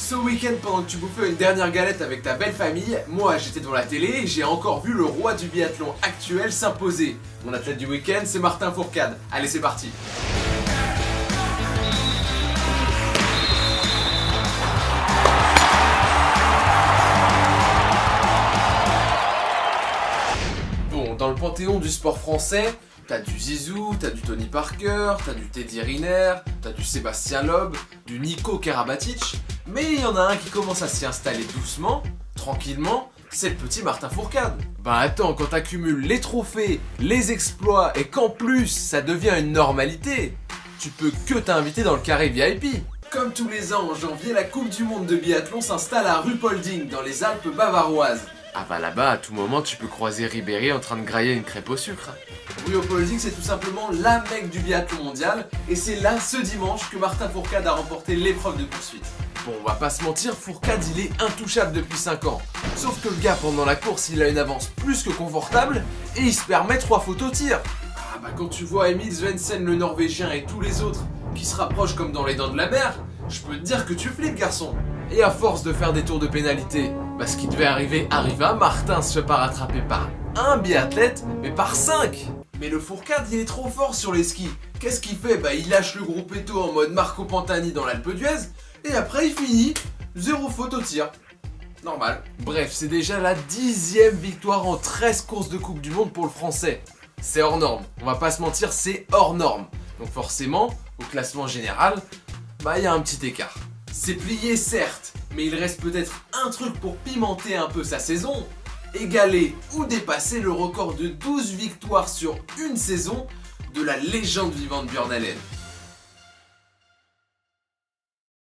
Ce week-end, pendant que tu bouffais une dernière galette avec ta belle famille, moi j'étais devant la télé et j'ai encore vu le roi du biathlon actuel s'imposer. Mon athlète du week-end, c'est Martin Fourcade. Allez, c'est parti. Bon, dans le panthéon du sport français, t'as du Zizou, t'as du Tony Parker, t'as du Teddy Riner, t'as du Sébastien Loeb, du Nico Karabatic, mais il y en a un qui commence à s'y installer doucement, tranquillement, c'est le petit Martin Fourcade. Bah attends, quand t'accumules les trophées, les exploits et qu'en plus ça devient une normalité, tu peux que t'inviter dans le carré VIP. Comme tous les ans en janvier, la Coupe du Monde de biathlon s'installe à Ruhpolding dans les Alpes bavaroises. Ah bah là-bas, à tout moment, tu peux croiser Ribéry en train de grailler une crêpe au sucre. Ruhpolding, c'est tout simplement la mecque du biathlon mondial, et c'est là, ce dimanche, que Martin Fourcade a remporté l'épreuve de poursuite. Bon, on va pas se mentir, Fourcade, il est intouchable depuis 5 ans. Sauf que le gars, pendant la course, il a une avance plus que confortable, et il se permet 3 fautes au tir. Ah bah quand tu vois Emil Svensson, le Norvégien, et tous les autres, qui se rapprochent comme dans les dents de la mer, je peux te dire que tu flippes, garçon. Et à force de faire des tours de pénalité, bah ce qui devait arriver arriva, Martin se fait pas rattraper par un biathlète, mais par 5. Mais le Fourcade, il est trop fort sur les skis. Qu'est-ce qu'il fait? Bah il lâche le gruppetto en mode Marco Pantani dans l'Alpe d'Huez, et après il finit 0 faute au tir. Normal. Bref, c'est déjà la 10e victoire en 13 courses de Coupe du Monde pour le Français. C'est hors norme, on va pas se mentir, c'est hors norme. Donc forcément, au classement général, bah il y a un petit écart. C'est plié certes, mais il reste peut-être un truc pour pimenter un peu sa saison. Égaler ou dépasser le record de 12 victoires sur une saison de la légende vivante Björn Allen.